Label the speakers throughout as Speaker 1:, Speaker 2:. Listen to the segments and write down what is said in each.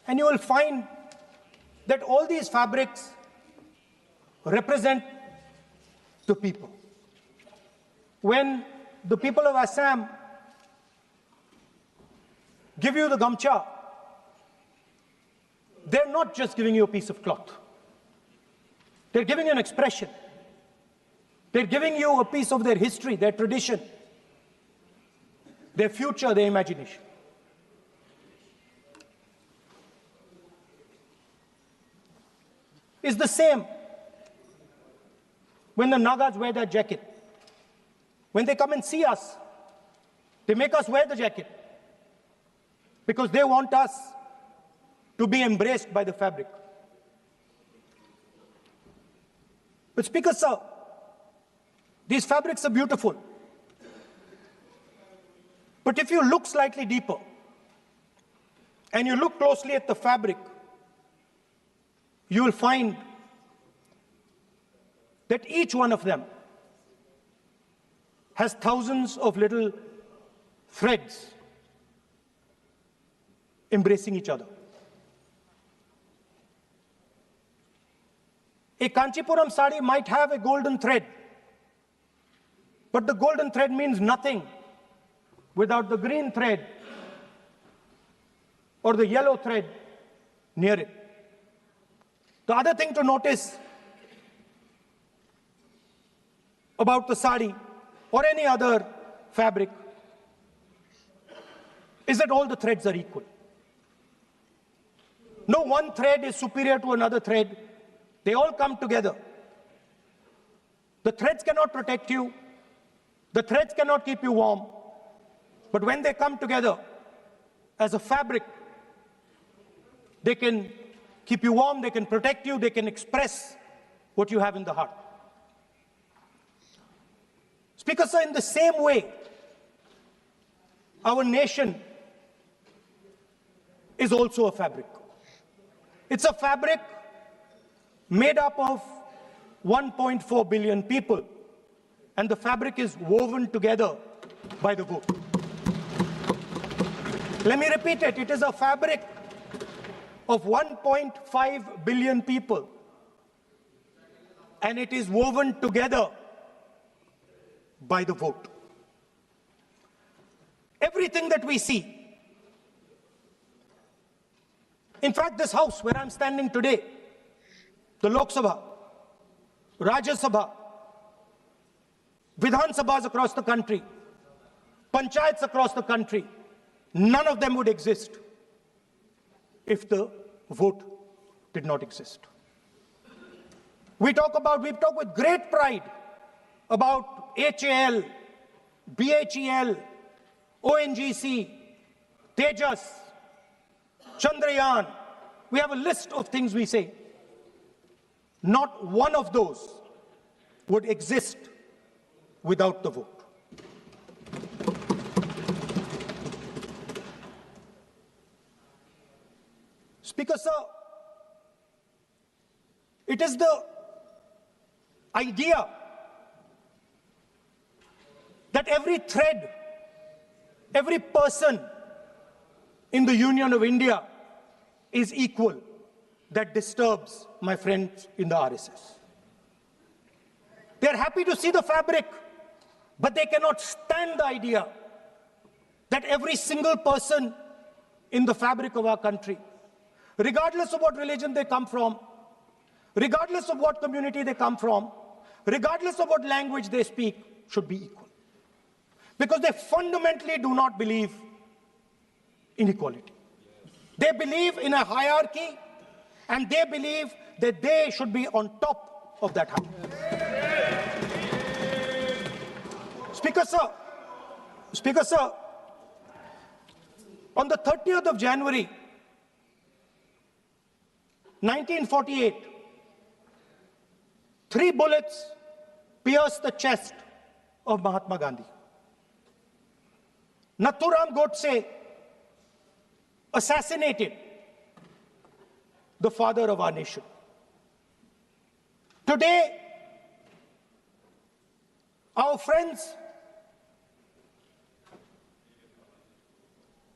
Speaker 1: And you will find that all these fabrics represent the people. When the people of Assam give you the gamcha, they're not just giving you a piece of cloth. They're giving you an expression. They're giving you a piece of their history, their tradition, their future, their imagination. It's the same when the Nagas wear their jacket. When they come and see us, they make us wear the jacket because they want us to be embraced by the fabric. But Speaker Sir, these fabrics are beautiful. But if you look slightly deeper and you look closely at the fabric, you will find that each one of them has thousands of little threads embracing each other. A Kanchipuram sari might have a golden thread, but the golden thread means nothing without the green thread or the yellow thread near it. The other thing to notice about the sari or any other fabric is that all the threads are equal. No one thread is superior to another thread. They all come together. The threads cannot protect you. The threads cannot keep you warm. But when they come together as a fabric, they can keep you warm, they can protect you, they can express what you have in the heart. Speaker Sir, in the same way, our nation is also a fabric. It's a fabric made up of 1.4 billion people, and the fabric is woven together by the vote. Let me repeat it. It is a fabric of 1.5 billion people, and it is woven together by the vote. Everything that we see, in fact, this house where I'm standing today, the Lok Sabha, Rajya Sabha, Vidhan Sabhas across the country, Panchayats across the country, none of them would exist if the vote did not exist. We talk with great pride about HAL, BHEL, ONGC, Tejas, Chandrayaan. We have a list of things we say. Not one of those would exist without the vote. Speaker Sir, it is the idea that every thread, every person in the Union of India is equal that disturbs my friends in the RSS. They are happy to see the fabric, but they cannot stand the idea that every single person in the fabric of our country, regardless of what religion they come from, regardless of what community they come from, regardless of what language they speak, should be equal. Because they fundamentally do not believe in equality. They believe in a hierarchy, and they believe that they should be on top of that hierarchy. Speaker Sir, on the 30th of January, 1948, 3 bullets pierced the chest of Mahatma Gandhi. 𝗪𝗓𝗕𝗦𝗧𝗔𝗚𝗥𝗔𝗠 assassinated the father of our nation. Today, our friends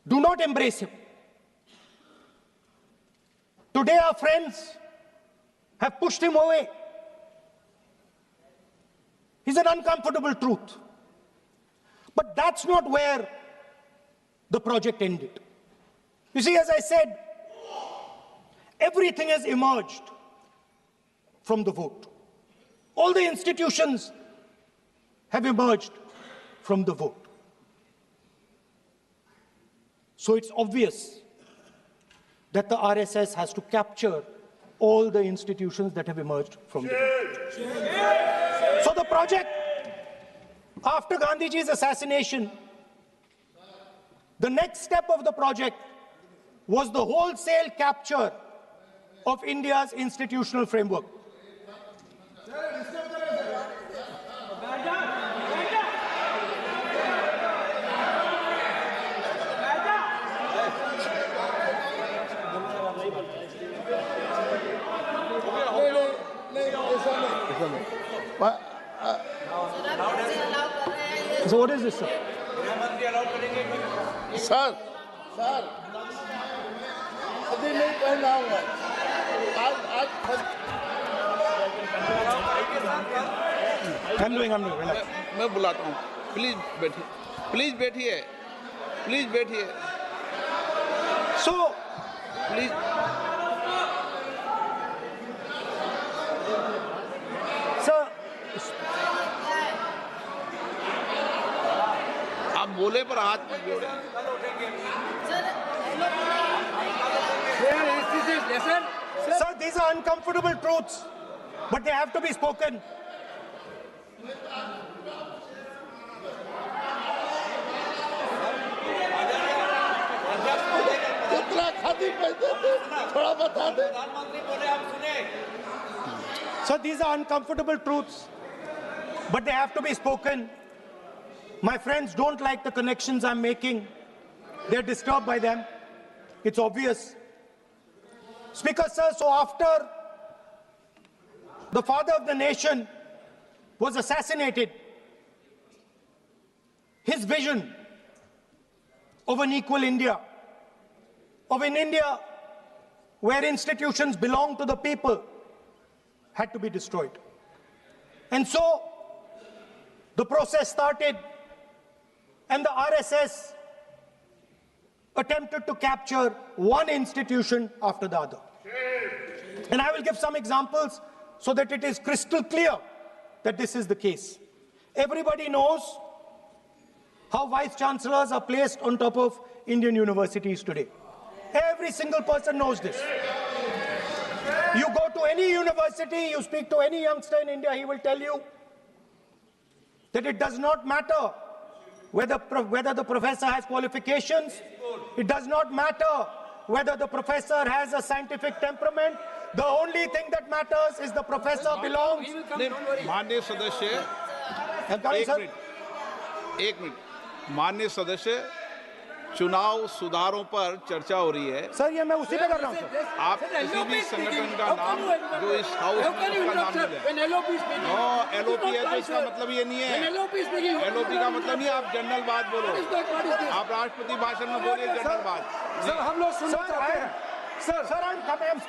Speaker 1: do not embrace him. Today our friends have pushed him away. It's an uncomfortable truth. But that's not where the project ended. You see, as I said, everything has emerged from the vote. All the institutions have emerged from the vote. So it's obvious that the RSS has to capture all the institutions that have emerged from the vote. So the project, after Gandhiji's assassination, the next step of the project was the wholesale capture of India's institutional framework. So what is this, sir?
Speaker 2: Sir अभी नहीं पहना हुआ
Speaker 1: I'm doing.
Speaker 2: मैं बुलाता हूँ please बैठिए
Speaker 1: So,
Speaker 2: please
Speaker 1: sir,
Speaker 2: आप बोले पर हाथ मत जोड़े
Speaker 1: sir, these are uncomfortable truths, but they have to be spoken.
Speaker 2: कितना खाती पैसे थोड़ा बता दे
Speaker 1: So these are uncomfortable truths, but they have to be spoken. My friends don't like the connections I'm making. They're disturbed by them. It's obvious. Speaker, sir, so after the father of the nation was assassinated, his vision of an equal India, of an India where institutions belong to the people, had to be destroyed. And so the process started, and the RSS attempted to capture one institution after the other. And I will give some examples so that it is crystal clear that this is the case. Everybody knows how vice chancellors are placed on top of Indian universities today. Every single person knows this. You go to any university, you speak to any youngster in India, he will tell you that it does not matter whether the professor has qualifications. It does not matter whether the professor has a scientific temperament. The only thing that matters is the professor belongs.
Speaker 2: माननीय सदस्य एक minute माननीय सदस्य चुनाव सुधारों पर चर्चा हो रही है
Speaker 1: सर ये मैं उसी पे कर रहा हूँ सर
Speaker 2: आप किसी भी संगठन का नाम जो इस हाउस में उसका नाम ले एलओपी है तो इसका मतलब ये नहीं है एलओपी का मतलब नहीं आप जनरल बात बोलो आप राष्ट्रपति भाषण में बोलिए जनरल बात
Speaker 3: सर हम लोग सुनना चाहते हैं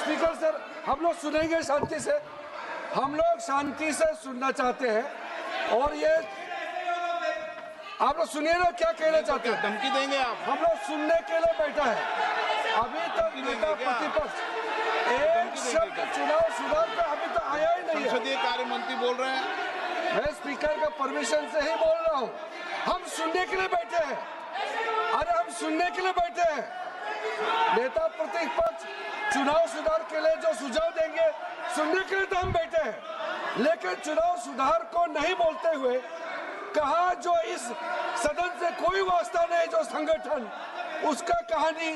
Speaker 3: स्पीकर सर हम लोग सुनेंगे शांति से हम लोग शांति से सुनना चाहते हैं और ये आप लोग सुनिए ना क्या कहना चाहते हैं
Speaker 2: धमकी देंगे आप
Speaker 3: हम लोग सुनने के लिए बैठा है अभी तक नेता प्रतिपक्ष एक शब्द चुनाव सुधार पे अभी तक आया ही नहीं है
Speaker 2: संसदीय कार्य मंत्री बोल रहे हैं
Speaker 3: मैं स्पीकर का परमिशन से ही बोल रहा हूँ हम सुनने के लिए बैठे हैं अरे हम सुनने के लिए बैठे हैं नेता प्रतिपक्ष चुनाव सुधार के लिए जो सुझाव देंगे सुनने के लिए तो हम बैठे हैं लेकिन चुनाव सुधार को नहीं बोलते हुए कहा जो इस सदन से कोई वास्ता नहीं जो संगठन उसका कहानी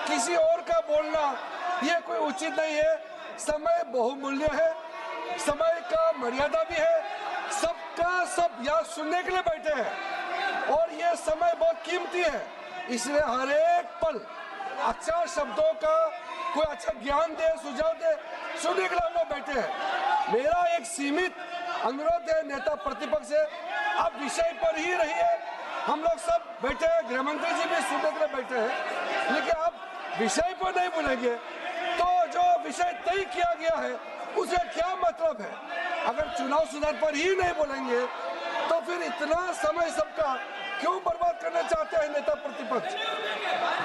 Speaker 3: किसी और का बोलना ये कोई उचित नहीं है समय बहुमूल्य है समय का मर्यादा भी है सबका सब यहाँ सुनने के लिए बैठे हैं और ये समय बहुत कीमती है इसलिए हर एक पल अच्छा शब्दों का कोई अच्छा ज्ञान दे सुझाव दे सुनने के लिए हम लोग बैठे हैं मेरा एक सीमित अनुरोध है नेता प्रतिपक्ष से आप विषय पर ही रहिए हम लोग सब बैठे हैं गृह मंत्री जी भी सुनने के लिए बैठे हैं लेकिन आप विषय पर नहीं बोलेंगे तो जो विषय तय किया गया है उसे क्या मतलब है? अगर चुनाव सुधार पर ही नहीं बोलेंगे तो फिर इतना समय सबका क्यों बर्बाद करना चाहते हैं नेता प्रतिपक्ष?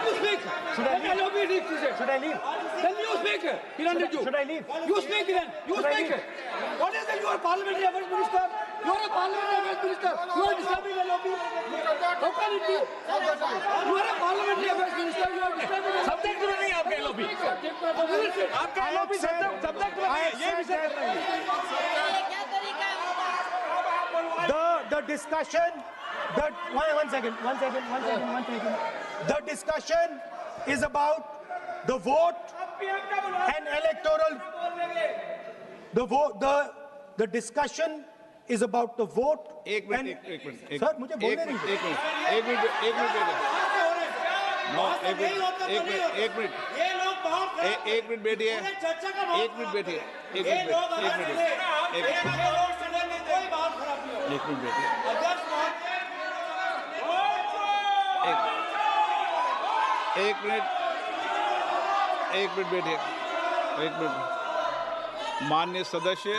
Speaker 1: Should I leave? Should I leave?
Speaker 4: Then you speak, Kiran Rijiju.
Speaker 1: Should I leave?
Speaker 4: You speak then. You
Speaker 1: Should I
Speaker 4: speak.
Speaker 1: leave?
Speaker 4: What is it? You are parliamentary affairs minister. You are a parliamentary affairs minister. You are disturbing LOP. How can it be? You are a parliamentary affairs minister. You are disturbing LOP.
Speaker 1: Subject में नहीं आपका LOP. आपका LOP subject में नहीं है. ये विषय कर रहे हैं. The discussion. One second. The discussion is about the vote and electoral. The discussion is about the vote.
Speaker 2: एक मिनट
Speaker 1: सर मुझे बोलने नहीं दीजिए.
Speaker 2: एक मिनट बैठिए. माननीय सदस्य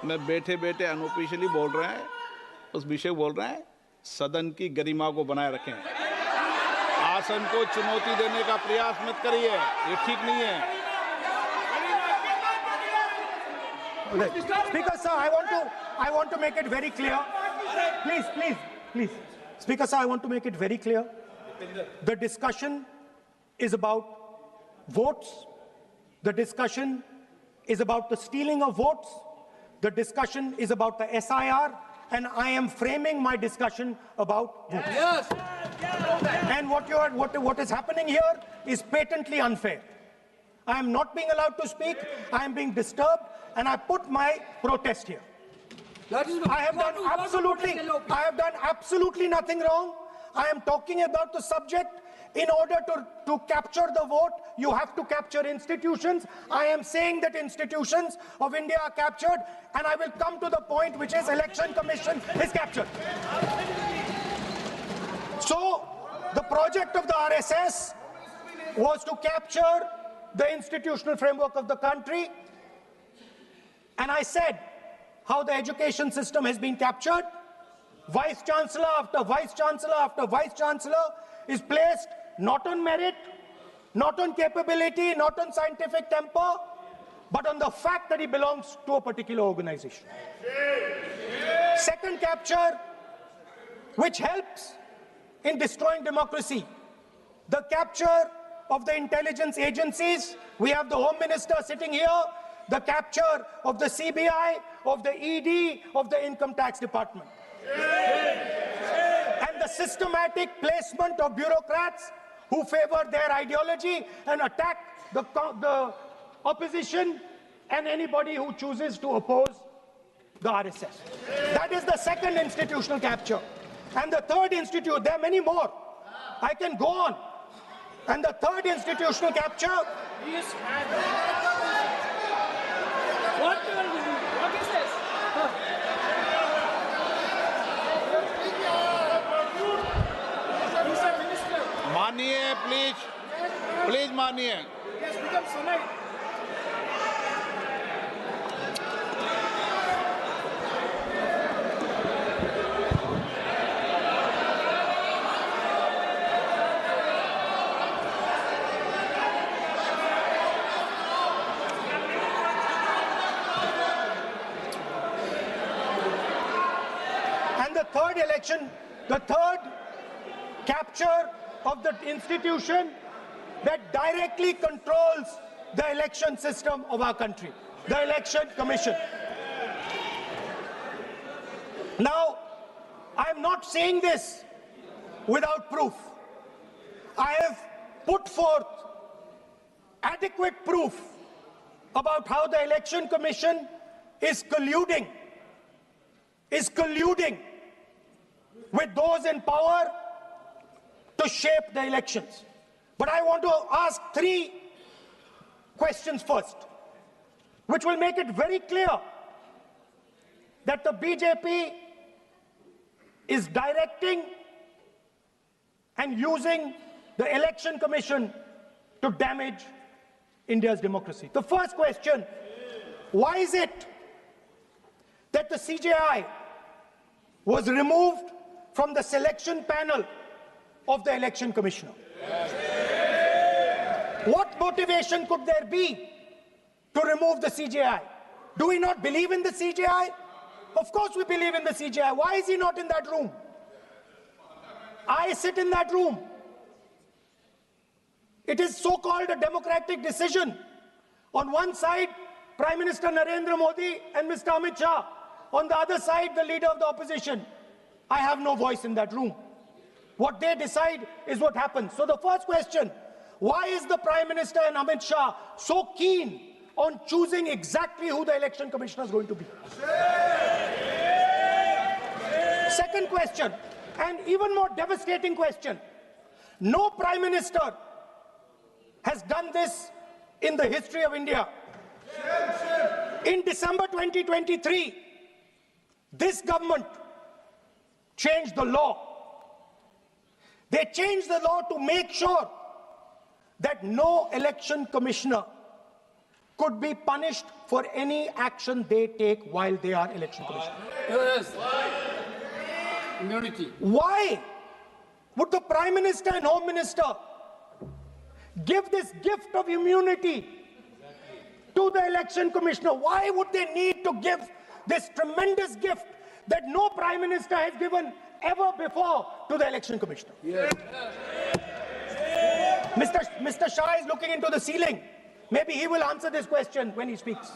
Speaker 2: मैं बैठे बैठे अनऑफिशियली बोल रहे हैं, उस विषय बोल रहे हैं. सदन की गरिमा को बनाए रखें. आसन को चुनौती देने का प्रयास मत करिए, ये ठीक नहीं है.
Speaker 1: Speaker sir, I want to make it very clear. Please. Speaker sir, I want to make it very clear. The discussion is about votes. The discussion is about the stealing of votes. The discussion is about the SIR, and I am framing my discussion about votes.
Speaker 4: Yes.
Speaker 1: And what is happening here is patently unfair. I am not being allowed to speak. I am being disturbed, and I put my protest here. I have done absolutely nothing wrong. I am talking about the subject. In order to capture the vote, you have to capture institutions. I am saying that institutions of India are captured, and I will come to the point, which is Election Commission is captured. So, the project of the RSS was to capture the institutional framework of the country, and I said how the education system has been captured. Vice Chancellor after Vice Chancellor after Vice Chancellor is placed not on merit, not on capability, not on scientific temper, but on the fact that he belongs to a particular organization. Second capture, which helps in destroying democracy, the capture of the intelligence agencies. We have the Home Minister sitting here, the capture of the CBI, of the ED, of the Income Tax Department. And the systematic placement of bureaucrats who favor their ideology and attack the opposition and anybody who chooses to oppose the RSS. That is the second institutional capture. And the third there are many more. I can go on. And the third institutional capture.
Speaker 4: What is this?
Speaker 2: मानिए please मानिए.
Speaker 1: And the third capture of the institution that directly controls the election system of our country, the Election Commission. Now, I'm not saying this without proof. I have put forth adequate proof about how the Election Commission is colluding with those in power to shape the elections. But I want to ask three questions first, which will make it very clear that the BJP is directing and using the Election Commission to damage India's democracy. The first question, why is it that the CJI was removed from the selection panel of the Election Commissioner? What motivation could there be to remove the CJI? Do we not believe in the CJI? Of course we believe in the CJI. Why is he not in that room? I sit in that room. It is so-called a democratic decision. On one side, Prime Minister Narendra Modi and Mr. Amit Shah. On the other side, the leader of the opposition. I have no voice in that room. What they decide is what happens. So the first question, why is the Prime Minister and Amit Shah so keen on choosing exactly who the Election Commissioner is going to be? Second question, and even more devastating question. No Prime Minister has done this in the history of India. In December 2023, this government changed the law. They changed the law to make sure that no election commissioner could be punished for any action they take while they are election commissioner.
Speaker 4: Yes. Immunity.
Speaker 1: Why would the Prime Minister and Home Minister give this gift of immunity to the election commissioner? Why would they need to give this tremendous gift that no Prime Minister has given ever before to the election commissioner?
Speaker 4: Yes.
Speaker 1: Mr. Shah is looking into the ceiling. Maybe he will answer this question when he speaks.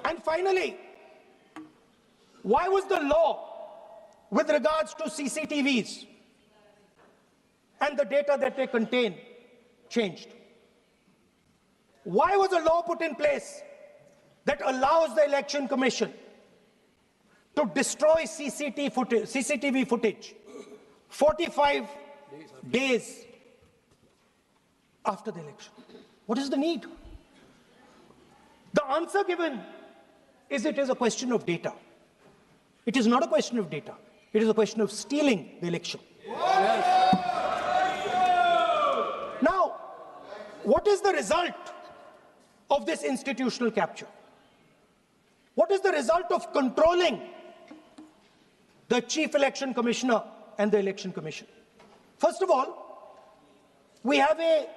Speaker 1: And finally, why was the law with regards to CCTVs and the data that they contain changed? Why was a law put in place that allows the Election Commission to destroy CCTV footage 45 days after the election? What is the need? The answer given is it is a question of data. It is not a question of data. It is a question of stealing the election. Yes. Now, what is the result of this institutional capture? What is the result of controlling the Chief Election Commissioner and the Election Commission? First of all, we have a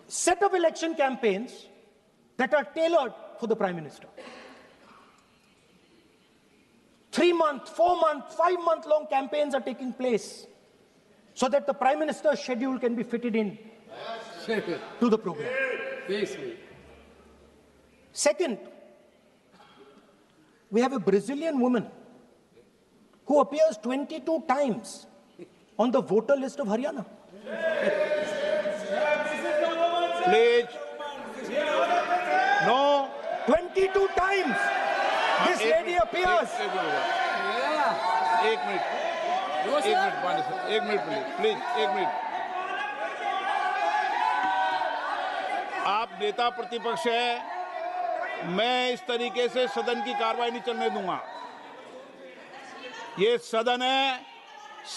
Speaker 1: set of election campaigns that are tailored for the Prime Minister. 3-month, 4-month, 5-month long campaigns are taking place so that the Prime Minister's schedule can be fitted in to the program. Second, we have a Brazilian woman who appears 22 times on the voter list of Haryana.
Speaker 2: Please. No.
Speaker 1: 22 times this lady appears.
Speaker 2: एक minute please एक minute. आप नेता प्रतिपक्ष है, मैं इस तरीके से सदन की कार्रवाई नहीं चलने दूंगा. ये सदन है,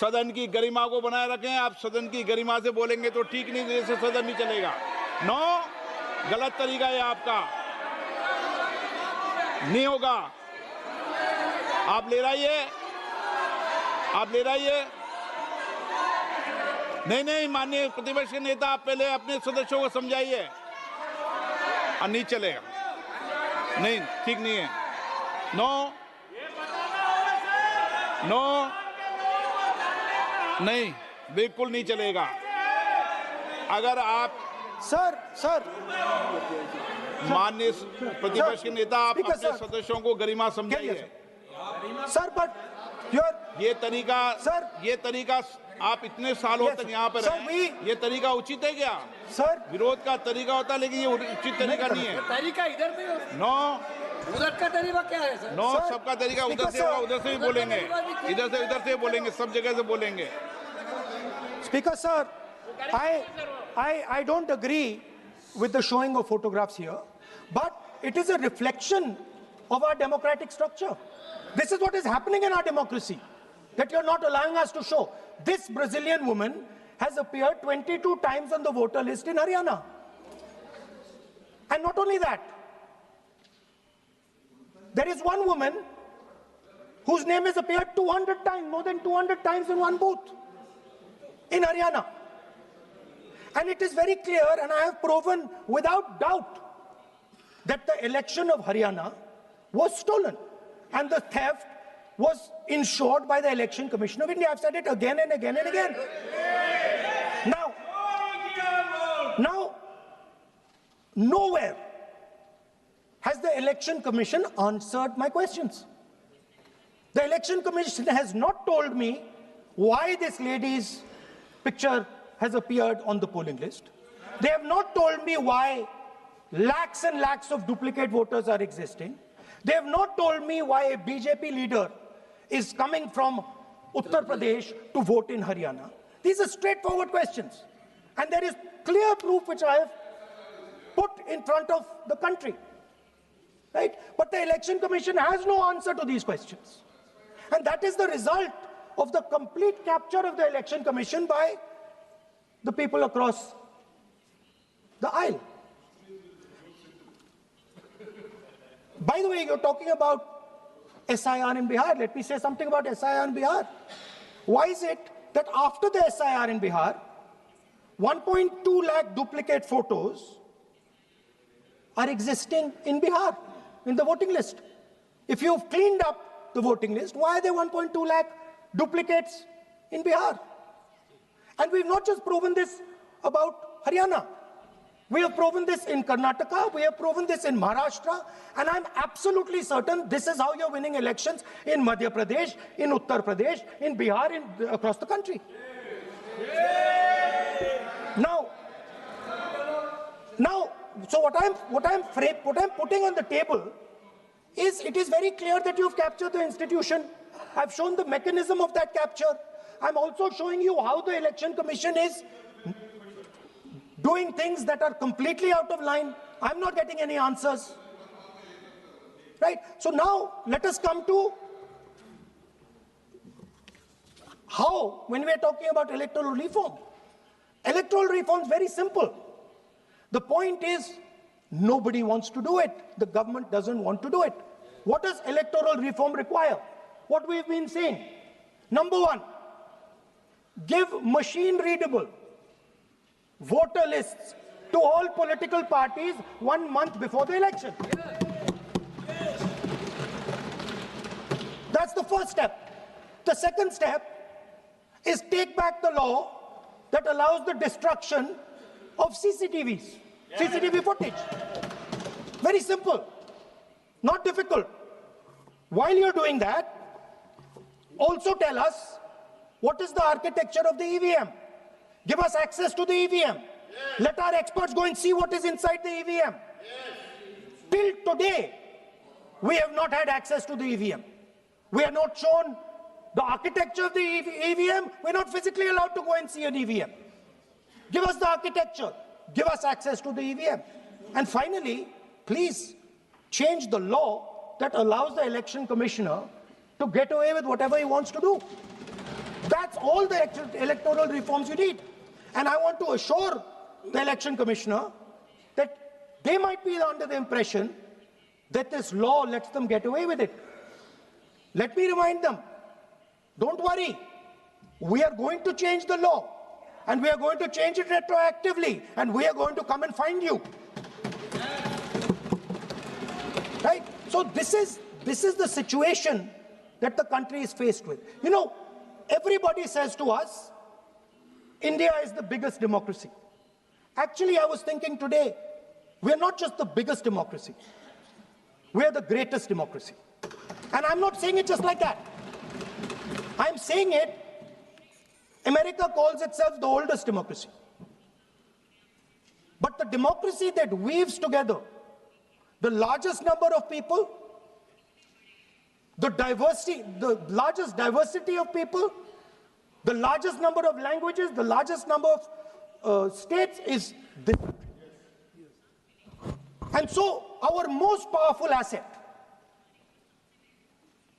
Speaker 2: सदन की गरिमा को बनाए रखें. आप सदन की गरिमा से बोलेंगे तो ठीक, नहीं जैसे सदन नहीं चलेगा. नो, गलत तरीका है आपका, नहीं होगा. आप ले रहिए, आप ले रहिए. नहीं, माननीय प्रतिपक्ष के नेता, आप पहले अपने सदस्यों को समझाइए. नहीं चलेगा, नहीं, ठीक नहीं है. नो, नहीं, बिल्कुल नहीं चलेगा. अगर आप
Speaker 1: सर
Speaker 2: माननीय प्रतिपक्ष के नेता, आप अपने सदस्यों को गरिमा समझाइए.
Speaker 1: सर, बट
Speaker 2: ये तरीका आप इतने सालों तक यहाँ पर हैं, ये तरीका उचित है क्या?
Speaker 1: सर,
Speaker 2: विरोध का तरीका होता है, लेकिन ये उचित तरीका नहीं है.
Speaker 4: तरीका इधर भी हो.
Speaker 2: नो,
Speaker 4: उधर का तरीका क्या है सर?
Speaker 2: नो, सबका तरीका उधर से होगा, उधर से भी बोलेंगे, इधर से बोलेंगे, सब जगह से बोलेंगे.
Speaker 1: Speaker sir, I don't agree with the showing of photographs here, but it is a reflection of our democratic structure. This is what is happening in our democracy, that you're not allowing us to show. This Brazilian woman has appeared 22 times on the voter list in Haryana. And not only that, there is one woman whose name has appeared 200 times, more than 200 times in one booth in Haryana. And it is very clear, and I have proven without doubt, that the election of Haryana was stolen and the theft was ensured by the Election Commission of India. I've said it again and again and again. Now, nowhere has the Election Commission answered my questions. The Election Commission has not told me why this lady's picture has appeared on the polling list. They have not told me why lakhs and lakhs of duplicate voters are existing. They have not told me why a BJP leader is coming from Uttar Pradesh to vote in Haryana. These are straightforward questions. And there is clear proof which I have put in front of the country. Right? But the Election Commission has no answer to these questions. And that is the result of the complete capture of the Election Commission by the people across the aisle. By the way, you're talking about SIR in Bihar. Let me say something about SIR in Bihar. Why is it that after the SIR in Bihar, 1.2 lakh duplicate photos are existing in Bihar, in the voting list? If you've cleaned up the voting list, why are there 1.2 lakh duplicates in Bihar? And we've not just proven this about Haryana. We have proven this in Karnataka, we have proven this in Maharashtra, and I'm absolutely certain this is how you're winning elections in Madhya Pradesh, in Uttar Pradesh, in Bihar, across the country. Now, so what I'm putting on the table is, it is very clear that you've captured the institution. I've shown the mechanism of that capture. I'm also showing you how the Election Commission is doing things that are completely out of line. I'm not getting any answers. Right? So now, let us come to how, when we are talking about electoral reform. Electoral reform is very simple. The point is, nobody wants to do it. The government doesn't want to do it. What does electoral reform require? What we've been saying. Number one, give machine-readable voter lists to all political parties 1 month before the election. That's the first step. The second step is take back the law that allows the destruction of CCTVs, CCTV footage. Very simple, not difficult. While you're doing that, also tell us what is the architecture of the EVM. Give us access to the EVM. Let our experts go and see what is inside the EVM. Till today, we have not had access to the EVM. We are not shown the architecture of the EVM. We're not physically allowed to go and see an EVM. Give us the architecture. Give us access to the EVM. And finally, please change the law that allows the election commissioner to get away with whatever he wants to do. That's all the electoral reforms you need. And I want to assure the election commissioner that they might be under the impression that this law lets them get away with it. Let me remind them, don't worry, we are going to change the law, and we are going to change it retroactively, and we are going to come and find you. Right? So this is the situation that the country is faced with. You know, everybody says to us, India is the biggest democracy. Actually, I was thinking today, we're not just the biggest democracy, we're the greatest democracy. And I'm not saying it just like that. I'm saying it, America calls itself the oldest democracy. But the democracy that weaves together the largest number of people, the largest diversity of people, the largest number of languages, the largest number of states is this. And so our most powerful asset,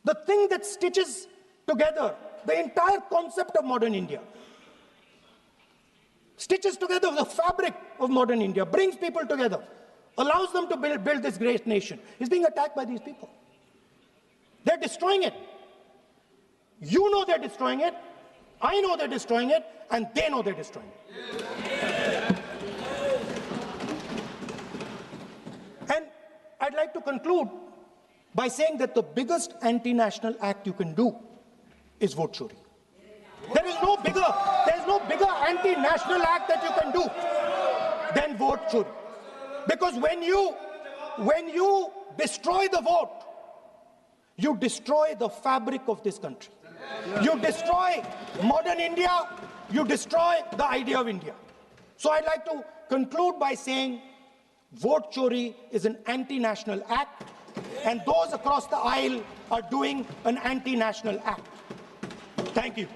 Speaker 1: the thing that stitches together the entire concept of modern India, stitches together the fabric of modern India, brings people together, allows them to build this great nation, is being attacked by these people. They're destroying it. You know they're destroying it. I know they're destroying it, and they know they're destroying it. And I'd like to conclude by saying that the biggest anti-national act you can do is vote chori. There is no bigger anti-national act that you can do than vote chori. Because when you destroy the vote, you destroy the fabric of this country. You destroy modern India, you destroy the idea of India. So I'd like to conclude by saying vote chori is an anti-national act, and those across the aisle are doing an anti-national act. Thank you.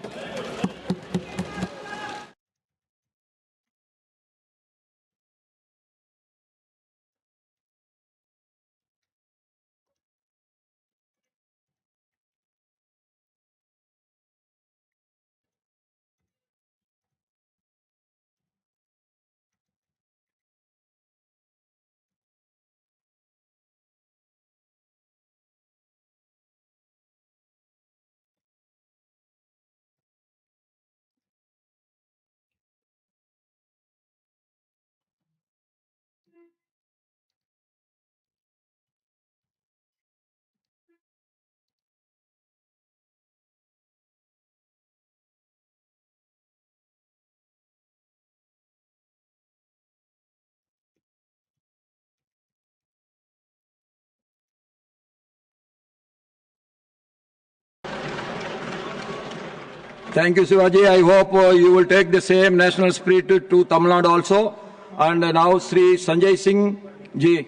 Speaker 5: Thank you, Shivaji. I hope you will take the same national spirit to Tamil Nadu also. And now, Sri Sanjay Singh ji.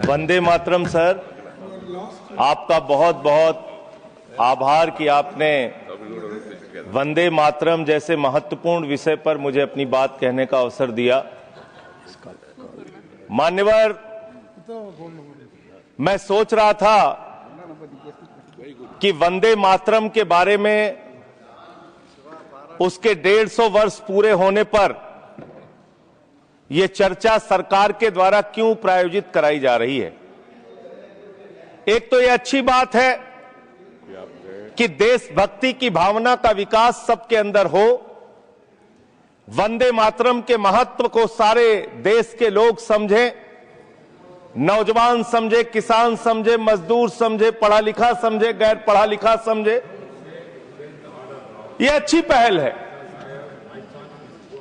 Speaker 6: Vande Mataram sir, आपका बहुत बहुत आभार कि आपने वंदे मातरम जैसे महत्वपूर्ण विषय पर मुझे अपनी बात कहने का अवसर दिया। मान्यवर, मैं सोच रहा था कि वंदे मातरम के बारे में उसके 150 वर्ष पूरे होने पर यह चर्चा सरकार के द्वारा क्यों प्रायोजित कराई जा रही है। एक तो यह अच्छी बात है कि देशभक्ति की भावना का विकास सबके अंदर हो। वंदे मातरम के महत्व को सारे देश के लोग समझें, नौजवान समझे, किसान समझे, मजदूर समझे, पढ़ा लिखा समझे, गैर पढ़ा लिखा समझे। यह अच्छी पहल है।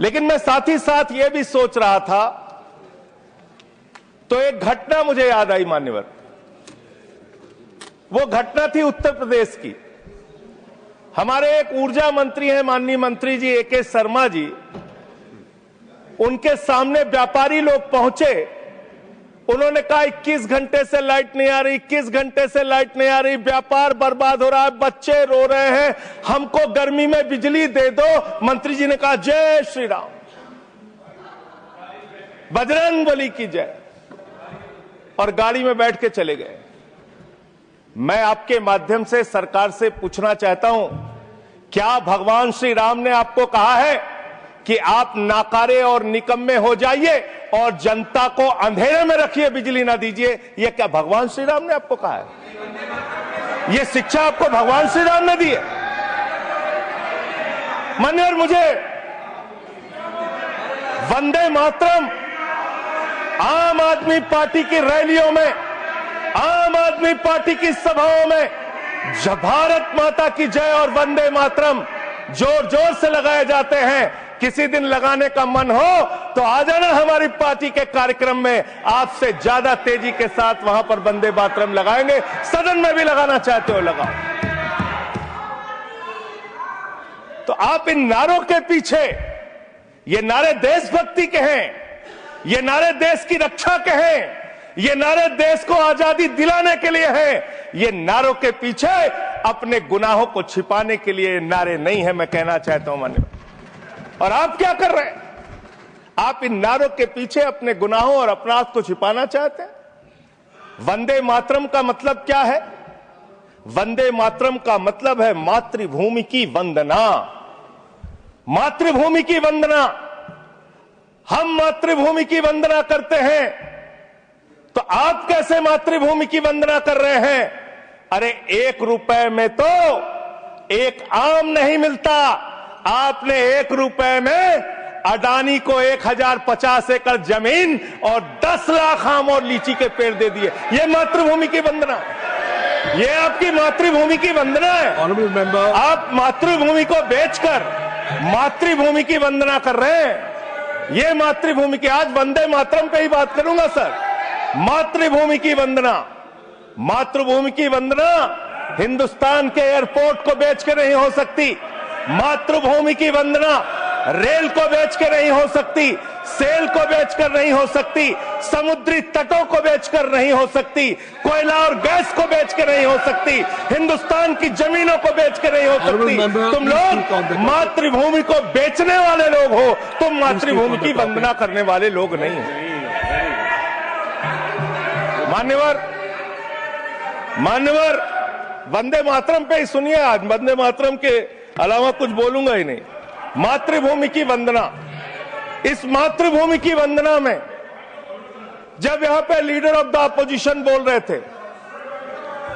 Speaker 6: लेकिन मैं साथ ही साथ यह भी सोच रहा था, तो एक घटना मुझे याद आई मान्यवर। वो घटना थी उत्तर प्रदेश की। हमारे एक ऊर्जा मंत्री हैं, माननीय मंत्री जी A.K. शर्मा जी। उनके सामने व्यापारी लोग पहुंचे। उन्होंने कहा 21 घंटे से लाइट नहीं आ रही, 21 घंटे से लाइट नहीं आ रही, व्यापार बर्बाद हो रहा है, बच्चे रो रहे हैं, हमको गर्मी में बिजली दे दो। मंत्री जी ने कहा जय श्री राम, बजरंग बली की जय, और गाड़ी में बैठ के चले गए। मैं आपके माध्यम से सरकार से पूछना चाहता हूं, क्या भगवान श्री राम ने आपको कहा है कि आप नाकारे और निकम्मे हो जाइए और जनता को अंधेरे में रखिए, बिजली ना दीजिए? यह क्या भगवान श्री राम ने आपको कहा है? यह शिक्षा आपको भगवान श्री राम ने दी है? मान्यवर, मुझे वंदे मातरम आम आदमी पार्टी की रैलियों में, आम आदमी पार्टी की सभाओं में भारत माता की जय और वंदे मातरम जोर जोर से लगाए जाते हैं। किसी दिन लगाने का मन हो तो आ जाना हमारी पार्टी के कार्यक्रम में, आपसे ज्यादा तेजी के साथ वहां पर वंदे मातरम लगाएंगे। सदन में भी लगाना चाहते हो लगाओ। तो आप इन नारों के पीछे, ये नारे देशभक्ति के हैं, ये नारे देश की रक्षा के हैं, ये नारे देश को आजादी दिलाने के लिए हैं। ये नारों के पीछे अपने गुनाहों को छिपाने के लिए नारे नहीं है, मैं कहना चाहता हूं मान्य। और आप क्या कर रहे हैं? आप इन नारों के पीछे अपने गुनाहों और अपराध को छिपाना चाहते हैं। वंदे मातरम का मतलब क्या है? वंदे मातरम का मतलब है मातृभूमि की वंदना। मातृभूमि की वंदना, हम मातृभूमि की वंदना करते हैं, तो आप कैसे मातृभूमि की वंदना कर रहे हैं? अरे 1 रुपए में तो एक आम नहीं मिलता। आपने 1 रुपए में अडानी को 1050 एकड़ जमीन और 10 लाख आम और लीची के पेड़ दे दिए। ये मातृभूमि की वंदना, ये आपकी मातृभूमि की वंदना है।
Speaker 5: Honorable member,
Speaker 6: आप मातृभूमि को बेचकर मातृभूमि की वंदना कर रहे हैं। ये मातृभूमि की, आज वंदे मातरम पे ही बात करूंगा सर। मातृभूमि की वंदना, मातृभूमि की वंदना हिंदुस्तान के एयरपोर्ट को बेच के नहीं हो सकती। मातृभूमि की वंदना रेल को बेच के नहीं हो सकती, सेल को बेचकर नहीं हो सकती, समुद्री तटों को बेचकर नहीं हो सकती, कोयला और गैस को बेच के नहीं हो सकती, हिंदुस्तान की जमीनों को बेच के नहीं हो सकती। तुम लोग मातृभूमि को बेचने वाले लोग हो, तुम मातृभूमि की वंदना करने वाले लोग नहीं हो। मान्यवर, वंदे मातरम पे ही सुनिए। आज वंदे मातरम के अलावा कुछ बोलूंगा ही नहीं। मातृभूमि की वंदना, इस मातृभूमि की वंदना में जब यहां पे लीडर ऑफ द अपोजिशन बोल रहे थे,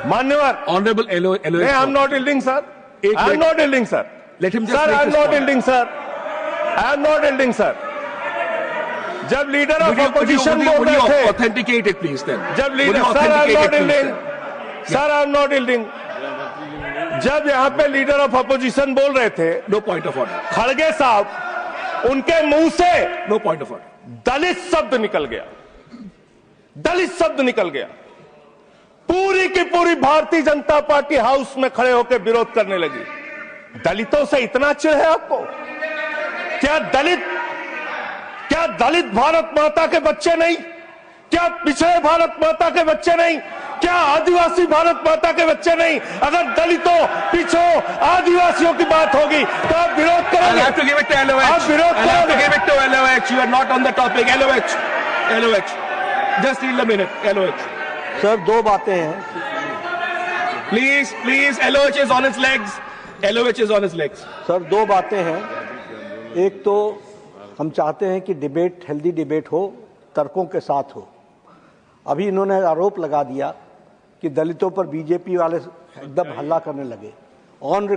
Speaker 6: मान्यवर,
Speaker 5: Honorable
Speaker 6: I am not yielding sir, I am not yielding sir, sir I am not yielding sir, I am not yielding sir. जब लीडर ऑफ अपोजिशन बोल रहे थे,
Speaker 5: authenticate it please then.
Speaker 6: जब leader, sir I am not yielding, sir I am not yielding. जब यहां पे leader of opposition बोल रहे थे,
Speaker 5: No point of order.
Speaker 6: खड़गे साहब, उनके मुंह से
Speaker 5: No point of order.
Speaker 6: दलित शब्द निकल गया, दलित शब्द निकल गया। पूरी की पूरी भारतीय जनता पार्टी हाउस में खड़े होकर विरोध करने लगी। दलितों से इतना चिढ़ है आपको? क्या दलित भारत माता के बच्चे नहीं? क्या पिछड़े भारत माता के बच्चे नहीं? क्या आदिवासी भारत माता के बच्चे नहीं? अगर दलितों, पिछड़ों, आदिवासियों की बात होगी तो आप विरोध
Speaker 5: I'll
Speaker 6: करोगे।
Speaker 5: have to give it to LOH.
Speaker 6: आप विरोध
Speaker 5: I'll have to
Speaker 6: करोगे।
Speaker 5: give it to LOH. You are not on the topic. LOH. Just yield a minute. LOH.
Speaker 7: Sir, 2 बातें हैं।
Speaker 5: Please. LOH is on its legs. LOH is on its legs.
Speaker 7: Sir, 2 बातें हैं। एक तो हम चाहते हैं कि डिबेट, हेल्दी डिबेट हो, तर्कों के साथ हो। अभी इन्होंने आरोप लगा दिया कि दलितों पर बीजेपी वाले एकदम हल्ला करने लगे। ऑन